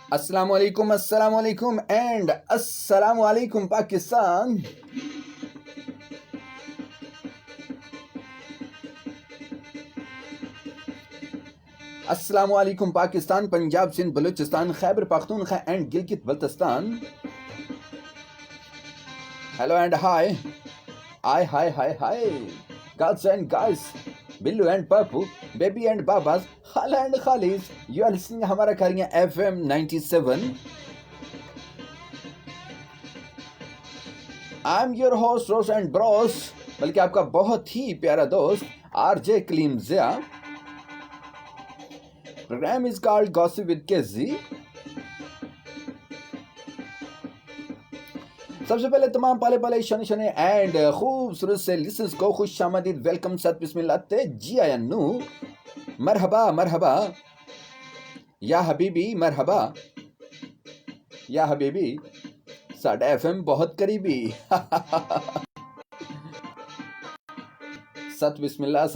अस्सलाम वालेकुम एंड अस्सलाम वालेकुम पाकिस्तान। अस्सलाम वालेकुम Pakistan, Punjab, Sindh, Balochistan, Khyber Pakhtunkhwa and Gilgit Baltistan. Hello and hi, hi, girls and guys, Billu and Pappu, baby and बाबाज, खाला एंड खालीज। यू आर लिसनिंग हमारा करेंगे FM 97। I am your host रोश एंड ब्रोस, बल्कि आपका बहुत ही प्यारा दोस्त RJ Kaleem Zia. Programme is called gossip with KG. सबसे पहले तमाम पाले पाले शने शने एंड खूबसूरत से लिसनर्स को खुश आमदीद, वेलकम, सत बिस्मिल्लाह ते जी आयन्नू, मरहबा मरहबा या हबीबी, मरहबा या हबीबी, साडा FM बहुत करीबी। सत बिस्मिल्लाह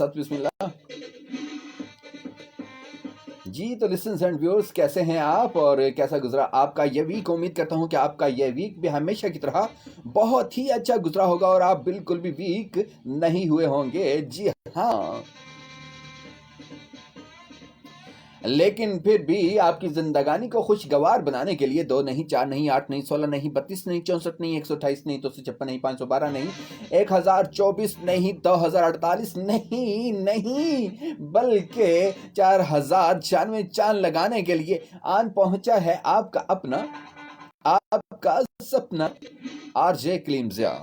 जी। तो लिसनर्स एंड व्यूअर्स, कैसे हैं आप और कैसा गुजरा आपका ये वीक? उम्मीद करता हूं कि आपका ये वीक भी हमेशा की तरह बहुत ही अच्छा गुजरा होगा और आप बिल्कुल भी वीक नहीं हुए होंगे। जी हाँ, लेकिन फिर भी आपकी जिंदगानी को खुशगवार बनाने के लिए 2 नहीं, 4 नहीं, 8 नहीं, 16 नहीं, 32 नहीं, 64 नहीं, 128 नहीं, 256 नहीं, 512 नहीं, 1024 नहीं, 2048 नहीं, बल्कि 4096 चांद लगाने के लिए आन पहुंचा है आपका अपना, आपका सपना, RJ कलीम ज़िया।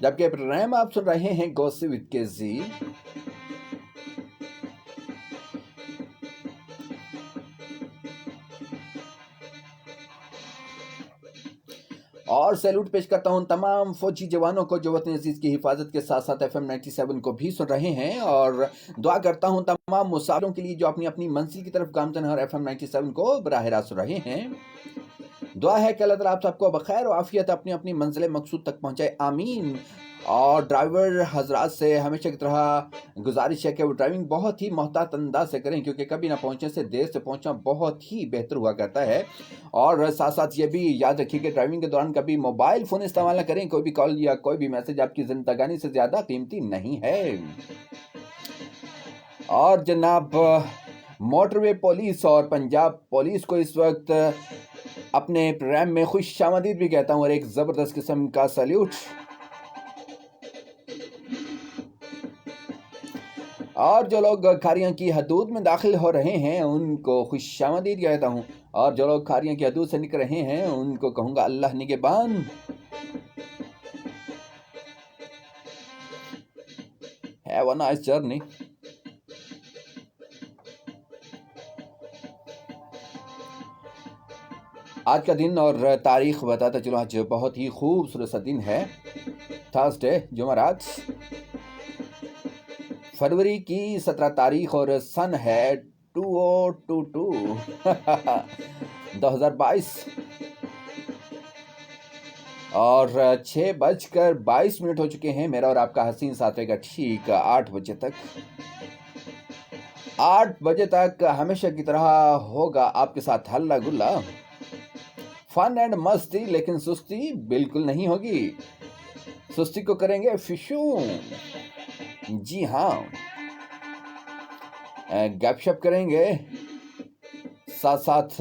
जबकि प्रोग्राम आप सुन रहे हैं गॉसिप विद केजी। और सैल्यूट पेश करता हूं तमाम फौजी जवानों को जो वतन अजीज की हिफाजत के साथ साथ FM 97 को भी सुन रहे हैं, और दुआ करता हूं तमाम मुसाफिरों के लिए जो अपनी अपनी मंजिल की तरफ गामजन है और FM 97 को बराह रास्त सुन रहे हैं। दुआ है कि अल्लाह ताला आप सबको बखैर और आफियत अपनी अपनी मंजिल मकसूद तक पहुंचाए, आमीन। और ड्राइवर हजरात से हमेशा की तरह गुजारिश है कि वो ड्राइविंग बहुत ही मोहतात अंदाज से करें, क्योंकि कभी ना पहुंचने से देर से पहुंचना बहुत ही बेहतर हुआ करता है। और साथ साथ ये भी याद रखिए कि ड्राइविंग के दौरान कभी मोबाइल फ़ोन इस्तेमाल ना करें। कोई भी कॉल या कोई भी मैसेज आपकी जिंदगानी से ज़्यादा कीमती नहीं है। और जनाब, मोटरवे पुलिस और पंजाब पुलिस को इस वक्त अपने प्रोग्राम में खुश आमदीद भी कहता हूँ और एक ज़बरदस्त किस्म का सैल्यूट। और जो लोग खारियां की हदूद में दाखिल हो रहे हैं उनको खुश आमदीद कहता हूँ, और जो लोग खारियां की हदूद से निकल रहे हैं उनको कहूँगा अल्लाह निगहबान। Have a nice journey. आज का दिन और तारीख बताता चलो। आज बहुत ही खूबसूरत सा दिन है, थर्सडे, जुमेरात, फरवरी की 17 तारीख और सन है 2022 2022 और 6:22 हो चुके हैं। मेरा और आपका हसीन साथ रहेगा ठीक 8 बजे तक। 8 बजे तक हमेशा की तरह होगा आपके साथ हल्ला गुल्ला, फन एंड मस्ती, लेकिन सुस्ती बिल्कुल नहीं होगी। सुस्ती को करेंगे फिशू। जी हाँ, गपशप करेंगे, साथ साथ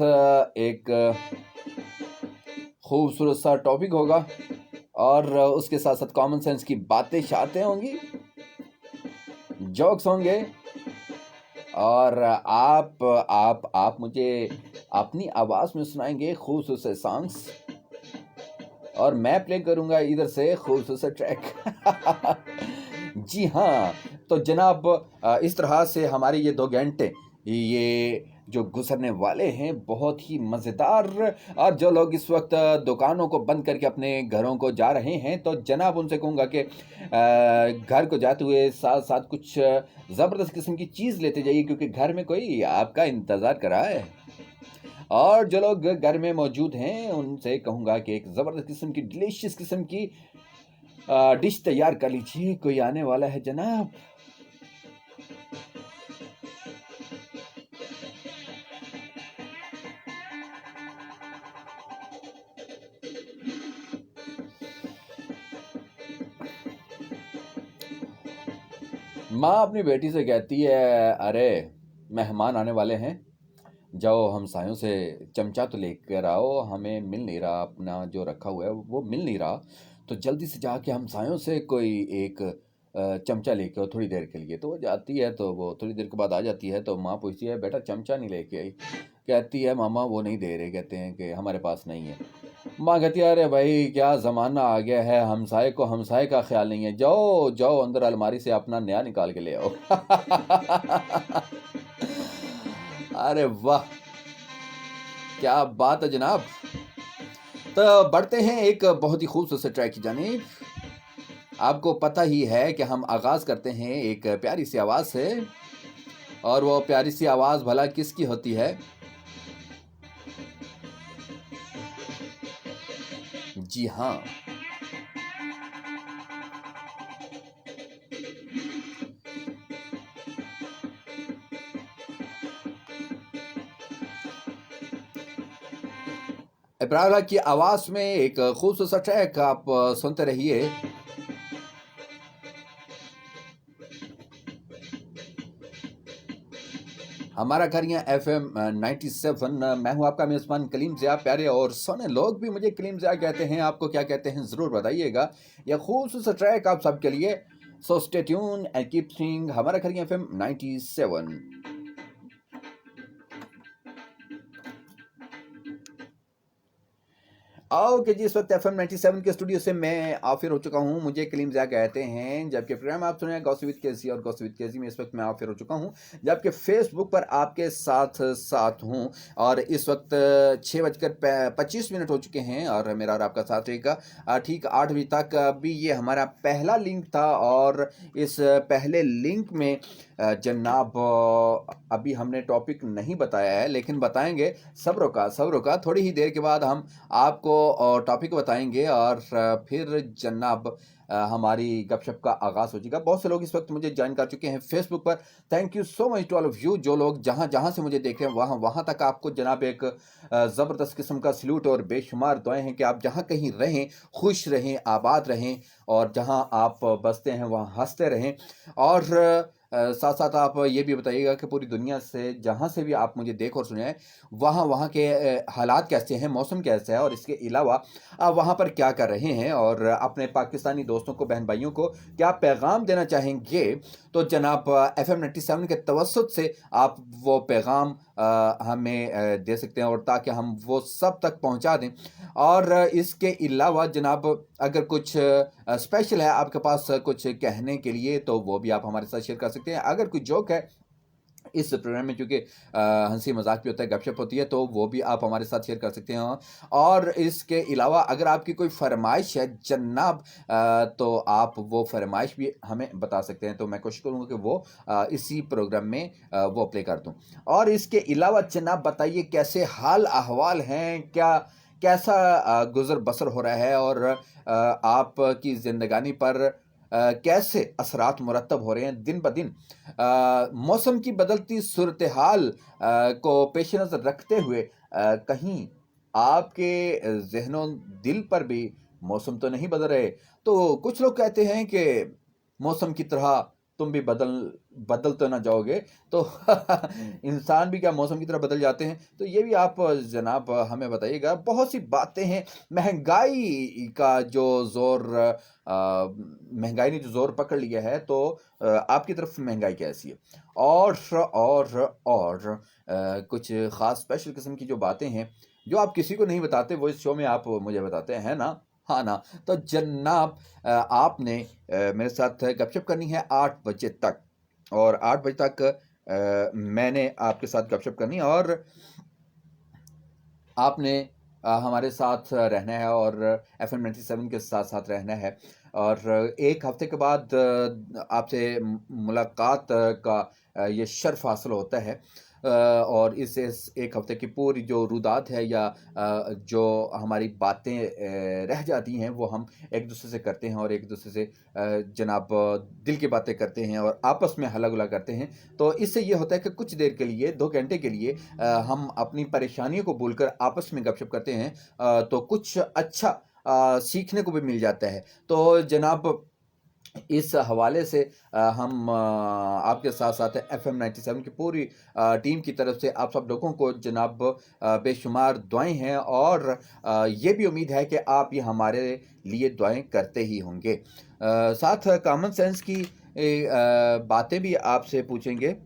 एक खूबसूरत सा टॉपिक होगा और उसके साथ साथ कॉमन सेंस की बातें शातें होंगी, जोक्स होंगे, और आप मुझे अपनी आवाज़ में सुनाएंगे खूबसूरत से सॉन्ग्स और मैं प्ले करूंगा इधर से खूबसूरत से ट्रैक। जी हाँ, तो जनाब, इस तरह से हमारे ये 2 घंटे ये जो गुजरने वाले हैं बहुत ही मज़ेदार। और जो लोग इस वक्त दुकानों को बंद करके अपने घरों को जा रहे हैं तो जनाब उनसे कहूँगा कि घर को जाते हुए साथ साथ कुछ ज़बरदस्त किस्म की चीज़ लेते जाइए, क्योंकि घर में कोई आपका इंतज़ार कर रहा है। और जो लोग घर में मौजूद हैं उनसे कहूँगा कि एक ज़बरदस्त किस्म की डिलीशियस किस्म की डिश तैयार कर लीजिए, कोई आने वाला है जनाब। माँ अपनी बेटी से कहती है, अरे मेहमान आने वाले हैं, जाओ हमसायों से चमचा तो लेकर आओ, हमें मिल नहीं रहा, अपना जो रखा हुआ है वो मिल नहीं रहा, तो जल्दी से जाके हमसायों से कोई एक चमचा लेके आओ थोड़ी देर के लिए। तो वो जाती है, तो वो थोड़ी देर के बाद आ जाती है, तो माँ पूछती है, बेटा चमचा नहीं लेके आई? कहती है, मामा वो नहीं दे रहे, कहते हैं कि हमारे पास नहीं है। माँ कहती है, अरे भाई क्या ज़माना आ गया है, हमसाए को हमसाए का ख्याल नहीं है, जाओ जाओ अंदर अलमारी से अपना नया निकाल के ले आओ। अरे वाह, क्या बात है जनाब। तो बढ़ते हैं एक बहुत ही खूबसूरत से ट्रैक की जानिब। आपको पता ही है कि हम आगाज़ करते हैं एक प्यारी सी आवाज़ से, और वो प्यारी सी आवाज़ भला किसकी होती है? जी हाँ, इब्राहिम की आवाज़ में एक खूबसूरत सा ट्रैक आप सुनते रहिए। हमारा घर यहाँ FM 97। मैं हूँ आपका मेज़बान कलीम ज़िया। प्यारे और सोने लोग भी मुझे कलीम ज़िया कहते हैं, आपको क्या कहते हैं ज़रूर बताइएगा। यह खूबसूरत ट्रैक आप सबके लिए, so stay tune and keep listening हमारा घर यहाँ FM 97। ओके जी, इस वक्त FM 97 के स्टूडियो से मैं आफिर हो चुका हूँ, मुझे कलीम ज़िया कहते हैं। जबकि प्रोग्राम आप सुने गॉसिप विद केसी, और गॉसिप विद केसी में इस वक्त मैं आफिर हो चुका हूँ, जबकि फेसबुक पर आपके साथ साथ हूँ। और इस वक्त 6:25 हो चुके हैं, और मेरा और आपका साथ रहेगा ठीक 8 बजे तक। अभी ये हमारा पहला लिंक था, और इस पहले लिंक में जनाब अभी हमने टॉपिक नहीं बताया है, लेकिन बताएंगे। सब्र का थोड़ी ही देर के बाद हम आपको टॉपिक बताएंगे, और फिर जनाब हमारी गपशप का आगाज़ हो जाएगा। बहुत से लोग इस वक्त मुझे ज्वाइन कर चुके हैं फेसबुक पर। Thank you so much to all of you, जो लोग जहाँ जहाँ से मुझे देख रहे हैं वहाँ तक आपको जनाब एक ज़बरदस्त किस्म का सल्यूट और बेशुमार दुआएं हैं कि आप जहाँ कहीं रहें, खुश रहें, आबाद रहें, और जहाँ आप बसते हैं वहाँ हंसते रहें। और साथ साथ आप ये भी बताइएगा कि पूरी दुनिया से जहाँ से भी आप मुझे देख और सुने, वहाँ के हालात कैसे हैं, मौसम कैसा है, और इसके अलावा वहाँ पर क्या कर रहे हैं, और अपने पाकिस्तानी दोस्तों को, बहन भाइयों को क्या पैगाम देना चाहेंगे। तो जनाब FM 97 के तवस्सुत से आप वो पैगाम हमें दे सकते हैं, और ताकि हम वो सब तक पहुँचा दें। और इसके अलावा जनाब अगर कुछ स्पेशल है आपके पास कुछ कहने के लिए, तो वो भी आप हमारे साथ शेयर कर सकते हैं। अगर कोई जोक है इस प्रोग्राम में, चूँकि हंसी मजाक भी होता है, गपशप होती है, तो वो भी आप हमारे साथ शेयर कर सकते हैं। और इसके अलावा अगर आपकी कोई फरमाइश है जनाब, तो आप वो फरमाइश भी हमें बता सकते हैं, तो मैं कोशिश करूँगा कि वो इसी प्रोग्राम में वो प्ले कर दूँ। और इसके अलावा जनाब बताइए कैसे हाल अहवाल हैं, क्या कैसा गुज़र बसर हो रहा है, और आपकी ज़िंदगानी पर कैसे असरात मुरतब हो रहे हैं दिन ब दिन। मौसम की बदलती सूरत हाल को पेश नज़र रखते हुए कहीं आपके ज़हनों दिल पर भी मौसम तो नहीं बदल रहे। तो कुछ लोग कहते हैं कि मौसम की तरह तुम भी बदल तो ना जाओगे, तो इंसान भी क्या मौसम की तरह बदल जाते हैं? तो ये भी आप जनाब हमें बताइएगा। बहुत सी बातें हैं, महंगाई का जो ज़ोर महंगाई ने जो ज़ोर पकड़ लिया है, तो आपकी तरफ महंगाई कैसी है? और कुछ ख़ास स्पेशल किस्म की जो बातें हैं, जो आप किसी को नहीं बताते, वो इस शो में आप मुझे बताते हैं ना? हाँ ना? तो जनाब आपने मेरे साथ गपशप करनी है 8 बजे तक, और 8 बजे तक मैंने आपके साथ गपशप करनी है, और आपने हमारे साथ रहना है, और FM 97 के साथ साथ रहना है। और एक हफ्ते के बाद आपसे मुलाकात का ये शर्फ हासिल होता है। और इस एक हफ्ते की पूरी जो रुदात है, या जो हमारी बातें रह जाती हैं, वो हम एक दूसरे से करते हैं, और एक दूसरे से जनाब दिल की बातें करते हैं, और आपस में हल्ला गुल्ला करते हैं। तो इससे ये होता है कि कुछ देर के लिए, 2 घंटे के लिए हम अपनी परेशानियों को भूलकर आपस में गपशप करते हैं, तो कुछ अच्छा सीखने को भी मिल जाता है। तो जनाब इस हवाले से हम आपके साथ साथ FM 97 की पूरी टीम की तरफ से आप सब लोगों को जनाब बेशुमार दुआएं हैं, और ये भी उम्मीद है कि आप ये हमारे लिए दुआएं करते ही होंगे। साथ कॉमन सेंस की बातें भी आपसे पूछेंगे,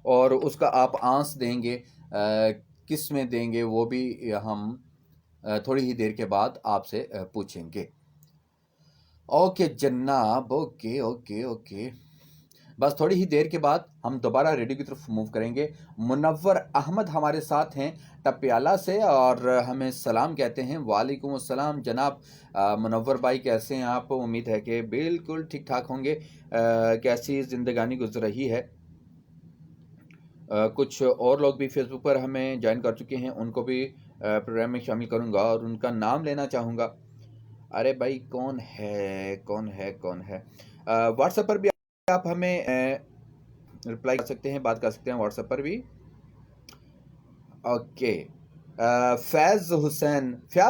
और उसका आप आंस देंगे, किस में देंगे वो भी हम थोड़ी ही देर के बाद आपसे पूछेंगे। ओके जनाब, ओके ओके ओके। बस थोड़ी ही देर के बाद हम दोबारा रेडियो की तरफ मूव करेंगे। मुनव्वर अहमद हमारे साथ हैं टपियाला से, और हमें सलाम कहते हैं। वालेकुम अस्सलाम जनाब। मुनव्वर भाई कैसे हैं आप? उम्मीद है कि बिल्कुल ठीक ठाक होंगे। कैसी ज़िंदगानी गुजर रही है? कुछ और लोग भी फेसबुक पर हमें ज्वाइन कर चुके हैं, उनको भी प्रोग्राम में शामिल करूंगा और उनका नाम लेना चाहूँगा। अरे भाई कौन है, कौन है, कौन है? व्हाट्सएप पर भी आप हमें रिप्लाई कर सकते हैं, बात कर सकते हैं व्हाट्सएप पर भी। Okay. Fayaz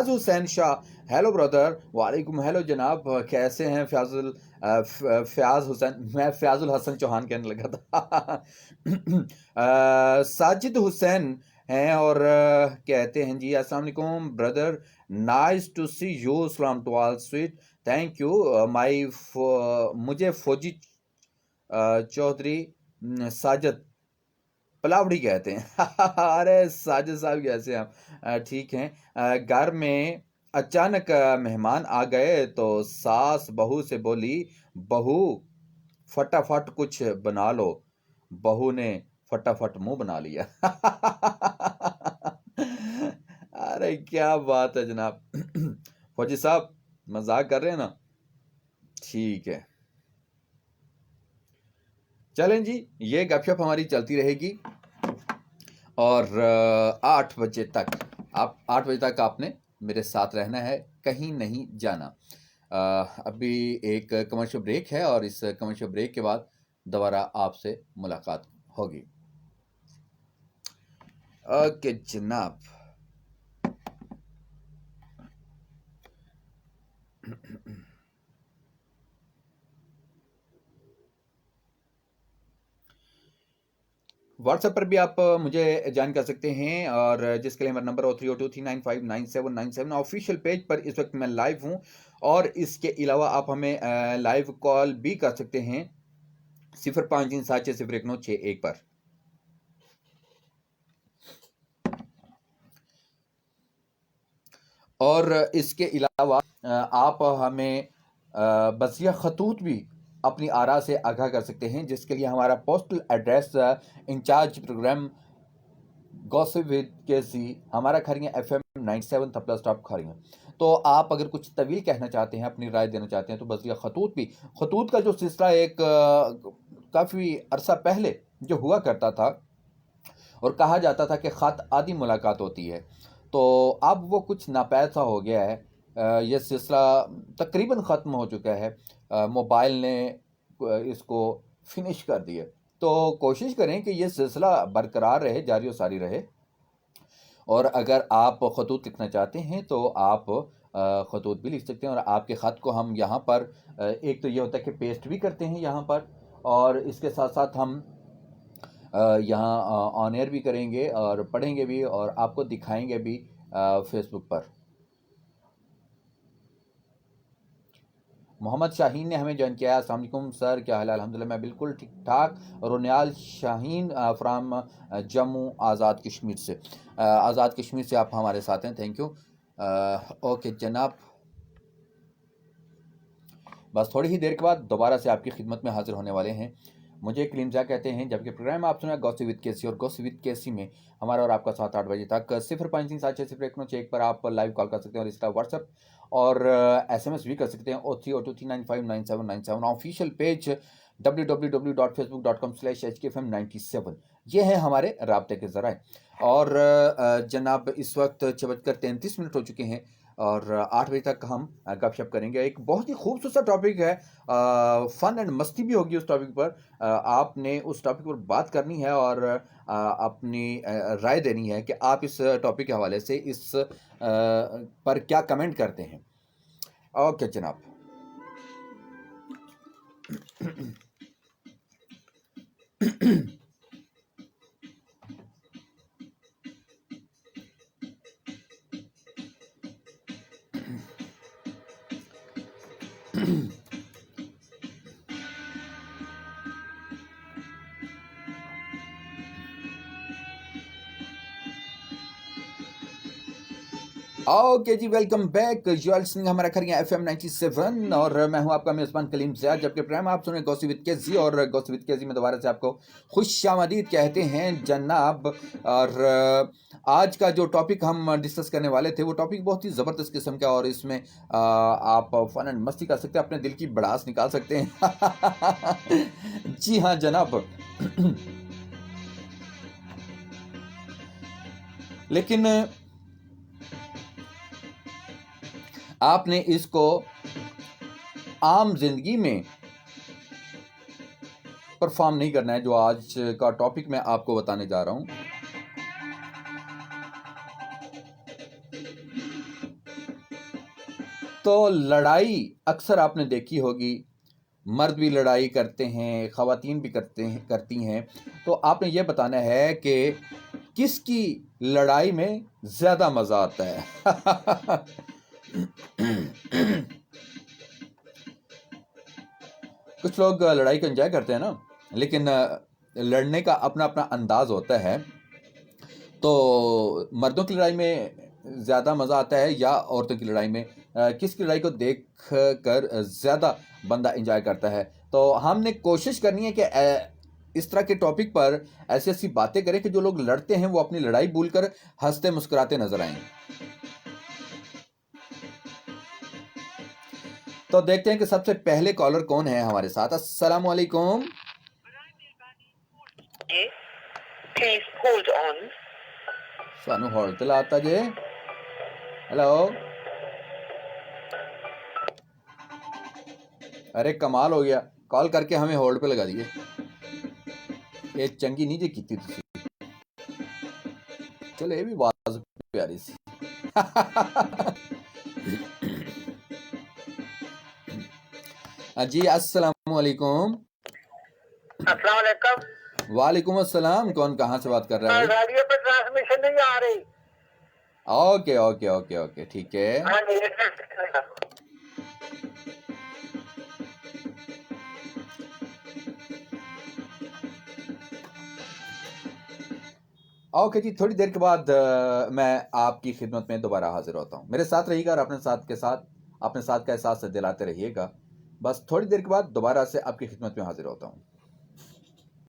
Hussain Shah, hello brother. वालेकुम हेलो जनाब, कैसे हैं फयाज हुसैन? मैं फयाजुल हसन चौहान कहने लगा था। साजिद हुसैन हैं और कहते हैं जी अस्सलाम वालेकुम brother, nice to see you, सलाम to all sweet, thank you my. मुझे फौजी चौधरी साजिद पलावड़ी कहते हैं। अरे साजिद साहब कैसे हैं आप? ठीक हैं। घर में अचानक मेहमान आ गए तो सास बहू से बोली, बहू फटाफट कुछ बना लो। बहू ने फटाफट मुंह बना लिया। अरे क्या बात है जनाब। फौजी साहब मजाक कर रहे हैं ना? ठीक है, चलें जी, ये गपशप हमारी चलती रहेगी, और 8 बजे तक, आप 8 बजे तक आपने मेरे साथ रहना है, कहीं नहीं जाना। अभी एक कमर्शियल ब्रेक है, और इस कमर्शियल ब्रेक के बाद दोबारा आपसे मुलाकात होगी। ओके जनाब। व्हाट्सएप पर भी आप मुझे ज्वाइन कर सकते हैं, और जिसके लिए हमारा नंबर 0302395997 ऑफिशियल पेज पर इस वक्त मैं लाइव हूं, और इसके अलावा आप हमें लाइव कॉल भी कर सकते हैं 0537601961 पर। और इसके अलावा आप हमें बसिया खतूत भी अपनी आरा से आगाह कर सकते हैं, जिसके लिए हमारा postal address incharge programme gossip with KC, हमारा खरियां FM 97 थपला स्टॉप खरियां। तो आप अगर कुछ तवील कहना चाहते हैं, अपनी राय देना चाहते हैं, तो बसिया खतूत भी, खतूत का जो सिलसिला एक काफ़ी अरसा पहले जो हुआ करता था, और कहा जाता था कि ख़त आदि मुलाकात होती है, तो अब वो कुछ नापैसा हो गया है। ये सिलसिला तकरीबन ख़त्म हो चुका है। मोबाइल ने इसको फिनिश कर दिया। तो कोशिश करें कि ये सिलसिला बरकरार रहे, जारी और सारी रहे। और अगर आप खतूत लिखना चाहते हैं तो आप खतूत भी लिख सकते हैं, और आपके ख़त को हम यहाँ पर एक तो ये होता है कि पेस्ट भी करते हैं यहाँ पर, और इसके साथ साथ हम यहाँ ऑन एयर भी करेंगे और पढ़ेंगे भी, और आपको दिखाएंगे भी फेसबुक पर। मोहम्मद शाहीन ने हमें ज्वाइन किया। अस्सलाम वालेकुम सर, क्या हाल है? अल्हम्दुलिल्लाह मैं बिल्कुल ठीक ठाक। रोनियाल शाहीन फ्राम जम्मू आज़ाद कश्मीर से, आज़ाद कश्मीर से आप हमारे साथ हैं, थैंक यू। ओके जनाब, बस थोड़ी ही देर के बाद दोबारा से आपकी खिदमत में हाजिर होने वाले हैं। मुझे क्लीमजा कहते हैं, जबकि प्रोग्राम आप सुना गॉसिप विद केसी, और गॉसिप विद केसी में हमारा और आपका साथ 8 बजे तक 0537601961 पर आप लाइव कॉल कर सकते हैं, और इसका व्हाट्सएप और SMS भी कर सकते हैं 0302395997 ऑफिशियल पेज www.facebook.com/hkfm97। ये है हमारे राब्ते के ज़राए। और जनाब इस वक्त 6:33 हो चुके हैं। और 8 बजे तक हम गपशप करेंगे। एक बहुत ही खूबसूरत टॉपिक है, फन एंड मस्ती भी होगी उस टॉपिक पर। आपने उस टॉपिक पर बात करनी है और अपनी राय देनी है कि आप इस टॉपिक के हवाले से इस पर क्या कमेंट करते हैं। ओके जनाब। ओके जी, वेलकम बैक। जुअल सिंह हमारा खरिया FM 97 और मैं हूं आपका मेजबान कलीम ज़िया। जबकि प्रोग्राम आप सुने गॉसिप विद केजी और गॉसिप विद केजी में दोबारा से आपको खुशामदीद कहते हैं जनाब। और आज का जो टॉपिक हम डिस्कस करने वाले थे वो टॉपिक बहुत ही ज़बरदस्त किस्म का, और इसमें आप फन एंड मस्ती कर सकते हैं, अपने दिल की भड़ास निकाल सकते हैं। जी हाँ जनाब। लेकिन आपने इसको आम जिंदगी में परफॉर्म नहीं करना है, जो आज का टॉपिक मैं आपको बताने जा रहा हूं। तो लड़ाई अक्सर आपने देखी होगी, मर्द भी लड़ाई करते हैं, ख़वातीन भी करती हैं। तो आपने ये बताना है कि किसकी लड़ाई में ज़्यादा मज़ा आता है। कुछ लोग लड़ाई को एंजॉय करते हैं ना, लेकिन लड़ने का अपना अपना अंदाज होता है। तो मर्दों की लड़ाई में ज़्यादा मज़ा आता है या औरतों की लड़ाई में? किसकी लड़ाई को देख कर ज़्यादा बंदा एंजॉय करता है? तो हमने कोशिश करनी है कि इस तरह के टॉपिक पर ऐसी ऐसी बातें करें कि जो लोग लड़ते हैं वो अपनी लड़ाई भूलकर हंसते मुस्कुराते नजर आएं। तो देखते हैं कि सबसे पहले कॉलर कौन है हमारे साथ। अस्सलाम वालेकुम। Please hold on. सानू होल्ड ते लाता जे। हेलो। अरे कमाल हो गया, कॉल करके हमें होल्ड पे लगा दिए। ये चंगी नहीं जी कीती तुसी। चलो ये भी आवाज प्यारी सी। जी अस्सलाम वालेकुम। अस्सलाम वालेकुम। वालेकुम अस्सलाम। कौन कहाँ से बात कर रहा है? रेडियो पे ट्रांसमिशन नहीं आ रही। ओके ओके ओके ओके ठीक है। ओके जी, थोड़ी देर के बाद मैं आपकी खिदमत में दोबारा हाजिर होता हूँ। मेरे साथ रहिएगा और अपने साथ का एहसास दिलाते रहिएगा। बस थोड़ी देर के बाद दोबारा से आपकी खिदमत में हाजिर होता हूँ।